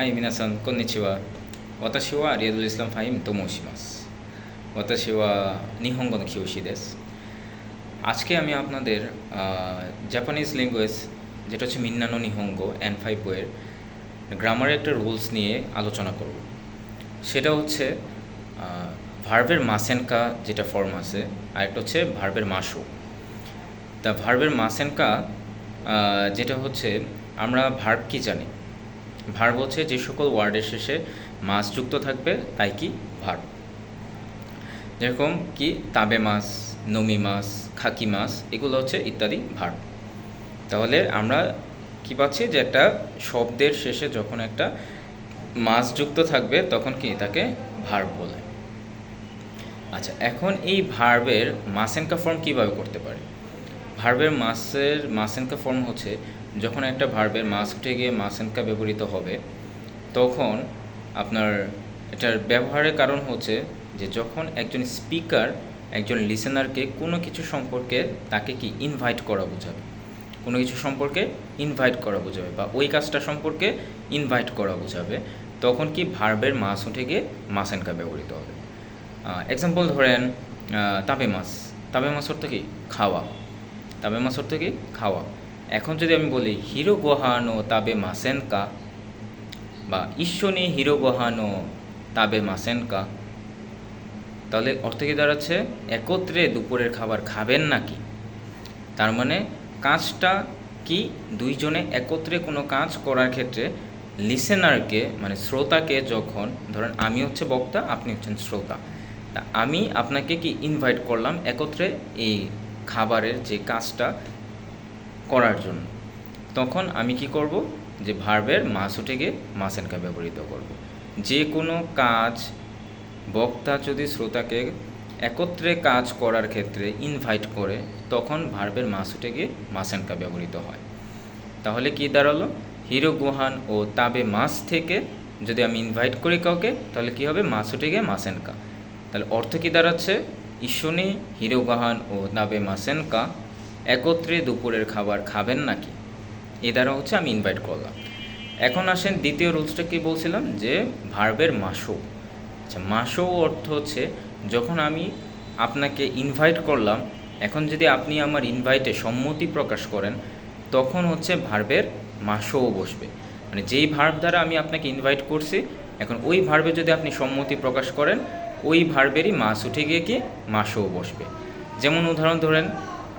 はい、皆さん、こんにちは。私はリアドルイスラムファイムと申します。私は日本語の教師です。আজকে আমি আপনাদের Japanese language যেটা হচ্ছে মিন্নানো নিহঙ্গো N5 বইয়ের গ্রামারের একটা রুলস নিয়ে আলোচনা করব। সেটা হচ্ছে ভার্বের মাসেনকা যেটা ফর্ম আছে, আর একটা হচ্ছে ভার্বের মাসো। তা ভার্বের মাসেনকা যেটা হচ্ছে, আমরা ভার্ব কি জানি? ভার্ব হচ্ছে যে সকল ওয়ার্ডের শেষে মাস যুক্ত থাকবে তাই কি ভার্ব। যেরকম কি তাবে মাস, নমি মাস, খাকি মাস, এগুলো হচ্ছে ইত্যাদি ভার্ব। তাহলে আমরা কি পাচ্ছি যে একটা শব্দের শেষে যখন একটা মাস যুক্ত থাকবে তখন কি তাকে ভার্ব বলে। আচ্ছা, এখন এই ভার্বের মাসেনকা ফর্ম কিভাবে করতে পারি? ভার্বের মাসেনকা ফর্ম হচ্ছে, যখন একটা ভার্বের মাস উঠে গিয়ে মাসেনকা ব্যবহৃত হবে তখন আপনার এটার ব্যবহারের কারণ হচ্ছে যে যখন একজন স্পিকার একজন লিসেনারকে কোনো কিছু সম্পর্কে তাকে কি ইনভাইট করা বোঝাবে, কোনো কিছু সম্পর্কে ইনভাইট করা বোঝাবে বা ওই কাজটা সম্পর্কে ইনভাইট করা বোঝাবে, তখন কি ভার্বের মাস উঠে গিয়ে মাসেনকা ব্যবহৃত হবে। এক্সাম্পল ধরেন তাবে মাস। তাবে মাস অর্থ কি খাওয়া। তাবে মাস অর্থ কি খাওয়া। এখন যদি আমি বলি হিরো গোহানো তাবে মাসেনকা বা ঈশ্বনী হিরো গোহানো তাবে মাসেনকা, তাহলে অর্থ কি দাঁড়াচ্ছে একত্রে দুপুরের খাবার খাবেন নাকি। তার মানে কাজটা কি, দুইজনে একত্রে কোনো কাজ করার ক্ষেত্রে লিসেনারকে মানে শ্রোতাকে, যখন ধরেন আমি হচ্ছে বক্তা, আপনি হচ্ছেন শ্রোতা, তা আমি আপনাকে কি ইনভাইট করলাম একত্রে এই খাবারের যে কাজটা করার জন্য, তখন আমি কি করব যে ভার্বের মাস উঠে গিয়ে মাসেনকা ব্যবহৃত করব। যে কোনো কাজ বক্তা যদি শ্রোতাকে একত্রে কাজ করার ক্ষেত্রে ইনভাইট করে তখন ভার্বের মাস উঠে গিয়ে মাসেনকা ব্যবহৃত হয়। তাহলে কি দাঁড়ালো, হিরো গোহান ও তাবে মাস থেকে যদি আমি ইনভাইট করি কাউকে তাহলে কি হবে, মাস উঠে গিয়ে মাসেনকা। তাহলে অর্থ কি দাঁড়াচ্ছে, ঈশ্বনী হিরো গোহান ও তাবে মাসেনকা, একত্রে দুপুরের খাবার খাবেন নাকি। এ দ্বারা হচ্ছে আমি ইনভাইট করলাম। এখন আসেন দ্বিতীয় রুলসটা কি বলছিলাম, যে ভার্বের মাসো। আচ্ছা, মাসো অর্থ হচ্ছে যখন আমি আপনাকে ইনভাইট করলাম, এখন যদি আপনি আমার ইনভাইটে সম্মতি প্রকাশ করেন তখন হচ্ছে ভার্বের মাসোও বসবে। মানে যেই ভার্ব দ্বারা আমি আপনাকে ইনভাইট করছি, এখন ওই ভার্বে যদি আপনি সম্মতি প্রকাশ করেন ওই ভার্বেরই মাস উঠে গিয়ে কি মাসোও বসবে। যেমন উদাহরণ ধরেন,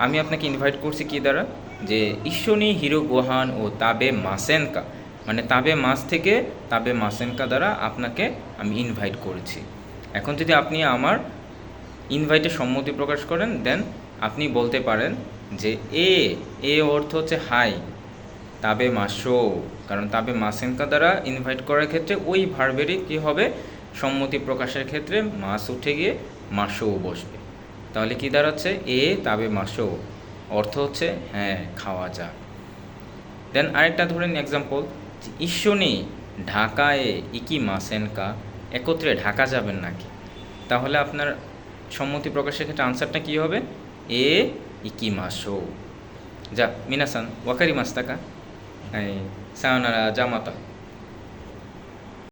আমি আপনাকে ইনভাইট করছি কি দ্বারা, যে ঈশ্বনী হিরো গোহান ও তাবে মাসেনকা, মানে তাবে মাস থেকে তাবে মাসেনকা দ্বারা আপনাকে আমি ইনভাইট করেছি। এখন যদি আপনি আমার ইনভাইটে সম্মতি প্রকাশ করেন দেন আপনি বলতে পারেন যে এ অর্থ হচ্ছে হাই, তাবে মাসো, কারণ তাবে মাসেনকা দ্বারা ইনভাইট করার ক্ষেত্রে ওই ভার্বেরই কী হবে, সম্মতি প্রকাশের ক্ষেত্রে মাস উঠে গিয়ে মাসোও বসবে। তাহলে কি দাঁড়াচ্ছে, তাবে মাসো অর্থ হচ্ছে হ্যাঁ খাওয়া যাক। দেন আরেকটা ধরেন এক্সাম্পল, ঈশ্বনী ঢাকায় ইকি মাসেনকা, একত্রে ঢাকা যাবেন নাকি। তাহলে আপনার সম্মতি প্রকাশের ক্ষেত্রে আনসারটা কী হবে, ইকি মাসো। যা মিনাসান ওয়াকারি মাস্তাকা সায়নারা জামাতা।